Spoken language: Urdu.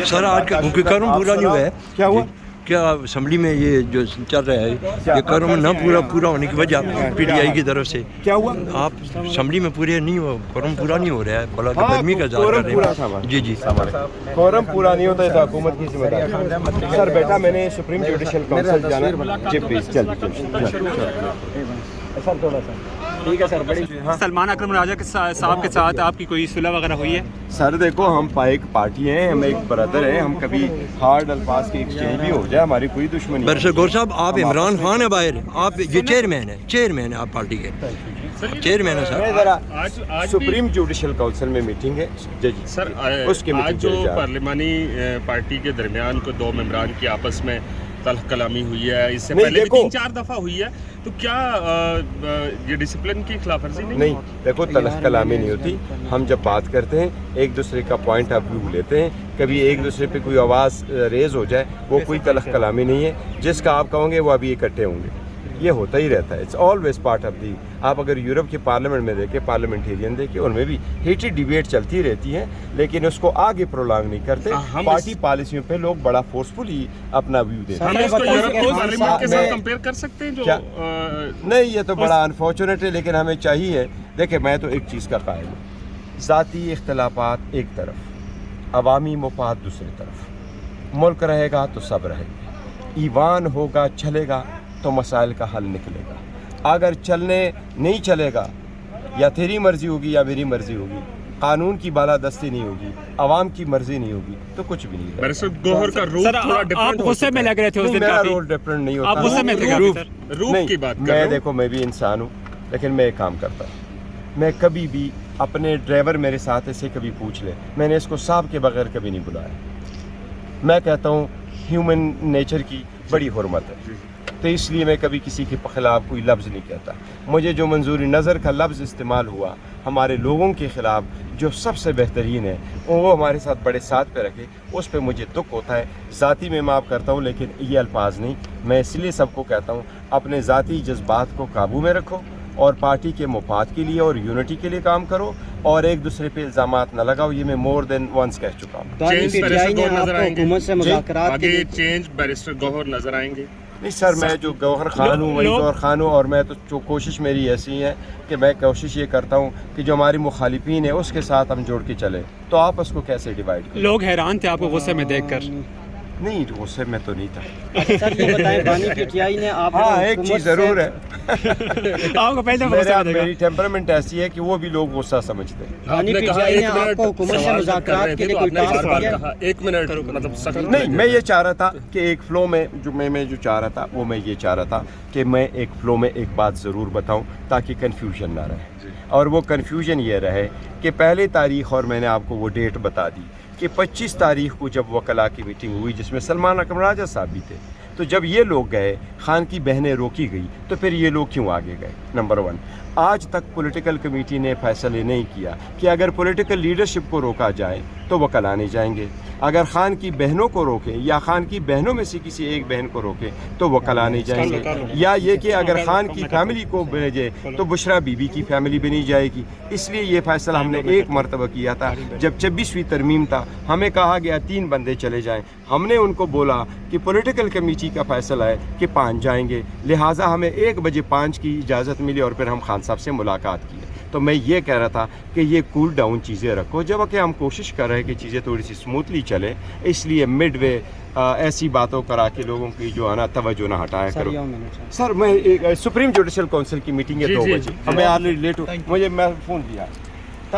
سر آج کا کیونکہ کرم پورا نہیں ہوا ہے. کیا ہوا؟ کیا اسمبلی میں یہ جو چل رہا ہے یہ کرم نہ پورا ہونے کی وجہ پی ٹی آئی کی طرف سے کیا ہوا؟ آپ اسمبلی میں پورے نہیں ہو، کرم پورا نہیں ہو رہا ہے، بلا گرمی کا اظہار کر رہے ہیں. جی جی کورم پورا نہیں ہوتا ہے تو حکومت کی ذمہ داری. سر بیٹا میں نے سپریم جوڈیشل کونسل جانا. جی پلیز سر تھوڑا سا ٹھیک ہے سر. بڑی سلمان اکرم راجہ کے صاحب کے ساتھ آپ کی کوئی صلح وغیرہ ہوئی ہے؟ سر دیکھو ہم ایک پارٹی ہیں، ہم ایک برادر ہیں، ہم کبھی ہارڈ الفاظ کی ایکسچینج بھی ہو جائے، ہماری کوئی دشمنی. برسر گور صاحب آپ عمران خان ہے باہر، آپ یہ چیئرمین ہیں آپ پارٹی کے چیئرمین ہیں سر. ذرا سپریم جوڈیشل کونسل میں میٹنگ ہے جی سر. اس کی آج جو پارلیمانی پارٹی کے درمیان کو دو ممبران کی آپس میں تلخ کلامی ہوئی ہے، اس سے پہلے بھی 3-4 دفعہ ہوئی ہے، تو کیا یہ ڈسپلن کی خلاف ورزی نہیں؟ دیکھو تلخ کلامی نہیں ہوتی. ہم جب بات کرتے ہیں ایک دوسرے کا پوائنٹ آف ویو لیتے ہیں، کبھی ایک دوسرے پہ کوئی آواز ریز ہو جائے، وہ کوئی تلخ کلامی نہیں ہے. جس کا آپ کہوں گے وہ ابھی اکٹھے ہوں گے، یہ ہوتا ہی رہتا ہے. It's always part of the. آپ اگر یورپ کے پارلیمنٹ میں دیکھیں، پارلیمنٹیرین دیکھیں، ان میں بھی ہیٹڈ ڈیبیٹ چلتی رہتی ہے، لیکن اس کو آگے پرولانگ نہیں کرتے. پارٹی پالیسیوں پہ لوگ بڑا فورسفلی اپنا ویو دیتے ہیں. ہم اس کو یورپ کے پارلیمنٹ کے ساتھ کمپیئر کر سکتے ہیں جو نہیں، یہ تو بڑا انفارچونیٹ ہے، لیکن ہمیں چاہیے. دیکھیں میں تو ایک چیز کا قائل ہوں، ذاتی اختلافات ایک طرف، عوامی مفاد دوسری طرف. ملک رہے گا تو سب رہے گا، ایوان ہوگا چلے گا تو مسائل کا حل نکلے گا. اگر چلنے نہیں چلے گا، یا تیری مرضی ہوگی یا میری مرضی ہوگی، قانون کی بالادستی نہیں ہوگی، عوام کی مرضی نہیں ہوگی، تو کچھ بھی نہیں. برسر گوہر کا روپ تھوڑا ڈیفرنٹ. آپ غصے میں لگ رہے تھے اس دن، میرا رول ڈیفرنٹ نہیں ہوتا. آپ غصے میں تھے روپ کی بات کر رہا میں ہوں. دیکھو میں بھی انسان ہوں، لیکن میں ایک کام کرتا ہوں. میں کبھی بھی اپنے ڈرائیور میرے ساتھ ایسے کبھی پوچھ لے، میں نے اس کو صاحب کے بغیر کبھی نہیں بلایا. میں کہتا ہوں ہیومن نیچر کی بڑی حرمت ہے، تو اس لیے میں کبھی کسی کے خلاف کوئی لفظ نہیں کہتا. مجھے جو منظور نظر کا لفظ استعمال ہوا ہمارے لوگوں کے خلاف جو سب سے بہترین ہے، وہ ہمارے ساتھ بڑے ساتھ پہ رکھے، اس پہ مجھے دکھ ہوتا ہے. ذاتی میں معاف کرتا ہوں، لیکن یہ الفاظ نہیں. میں اس لیے سب کو کہتا ہوں اپنے ذاتی جذبات کو قابو میں رکھو، اور پارٹی کے مفاد کے لیے اور یونٹی کے لیے کام کرو، اور ایک دوسرے پہ الزامات نہ لگاؤ. یہ میں مور دین ونس کہہ چکا ہوں. آگے چینج بیرسٹر گوہر نظر آئیں گے؟ نہیں سر، میں جو گوہر خان ہوں وہی گوہر خان ہوں، اور میں تو جو کوشش میری ایسی ہے کہ میں کوشش یہ کرتا ہوں کہ جو ہماری مخالفین ہیں اس کے ساتھ ہم جوڑ کے چلیں. تو آپ اس کو کیسے ڈیوائڈ کریں؟ لوگ حیران تھے آپ کو غصے میں دیکھ کر. نہیں، غصے میں تو نہیں تھا. سر یہ بتائیں بانی پی ٹی آئی نے آپ ہاں ایک چیز ضرور ہے، آپ کو پہلے میری ٹیمپرامنٹ ایسی ہے کہ وہ بھی لوگ غصہ سمجھتے ہیں. بانی پی ٹی آئی نے آپ کو حکومت سے مذاکرات کے لیے کوئی ٹاسک دیا؟ ایک منٹ مطلب سخت نہیں، میں یہ چاہ رہا تھا کہ ایک فلو میں جو چاہ رہا تھا وہ میں یہ چاہ رہا تھا کہ میں ایک فلو میں ایک بات ضرور بتاؤں تاکہ کنفیوژن نہ رہے. اور وہ کنفیوژن یہ رہے کہ پہلی تاریخ، اور میں نے آپ کو وہ ڈیٹ بتا دی کہ 25 تاریخ کو جب وکلاء کی میٹنگ ہوئی جس میں سلمان اکرم راجہ صاحب بھی تھے، تو جب یہ لوگ گئے، خان کی بہنیں روکی گئی، تو پھر یہ لوگ کیوں آگے گئے؟ نمبر 1، آج تک پولیٹیکل کمیٹی نے فیصلے نہیں کیا کہ اگر پولیٹیکل لیڈرشپ کو روکا جائے تو وکلاء نہیں جائیں گے، اگر خان کی بہنوں کو روکیں یا خان کی بہنوں میں سے کسی ایک بہن کو روکیں تو وکلاء نہیں جائیں گے، یا یہ کہ اگر خان کی فیملی کو بھیجے تو بشرا بی بی کی فیملی بھی نہیں جائے گی. اس لیے یہ فیصلہ ہم نے ایک مرتبہ کیا تھا جب 26ویں ترمیم تھا. ہمیں کہا گیا 3 بندے چلے جائیں، ہم نے ان کو بولا کہ پولیٹیکل کمیٹی کا فیصلہ ہے کہ 5 جائیں گے، لہٰذا ہمیں 1 بجے 5 کی اجازت ملی، اور پھر ہم خان صاحب سے ملاقات کی. تو میں یہ کہہ رہا تھا کہ یہ کول ڈاؤن چیزیں رکھو، جب کہ ہم کوشش کر رہے ہیں کہ چیزیں تھوڑی سی اسموتھلی چلیں، اس لیے مڈ وے ایسی باتوں کرا کے لوگوں کی جو ہے نا توجہ نہ ہٹایا کرو. سر میں سپریم جوڈیشل کونسل کی میٹنگ ہے 2 بجے، ہمیں آلریڈی لیٹ ہو، مجھے میں فون کیا.